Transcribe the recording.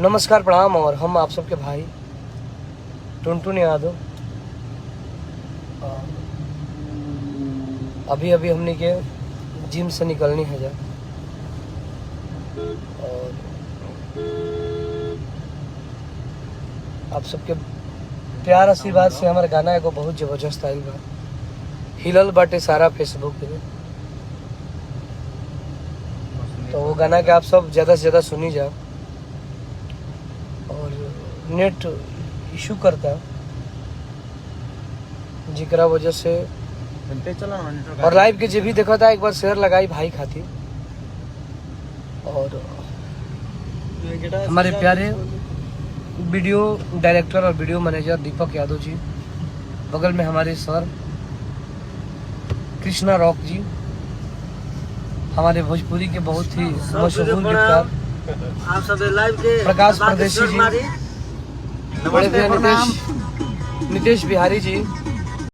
नमस्कार प्रणाम। और हम आप सबके भाई टुनटुन यादव। अभी अभी हमने के जिम से निकलनी है जा, और आप सबके प्यार आशीर्वाद से हमारे गाना एगो बहुत जबरदस्त आयल बा, हिलल बाटे सारा फेसबुक पे। तो वो गाना के आप सब ज़्यादा से ज़्यादा सुनी जा। और नेट इशू करता जिकरा वजह से, और लाइव के जो भी देखा था एक बार शेयर लगाई भाई खातिर। और हमारे प्यारे वीडियो डायरेक्टर और वीडियो मैनेजर दीपक यादव जी, बगल में हमारे सर कृष्णा रॉक जी, हमारे भोजपुरी के बहुत ही मशहूर गीतकार आप सब लाइव के प्रकाश परदेशी जी, बड़े भैया नितेश बिहारी जी,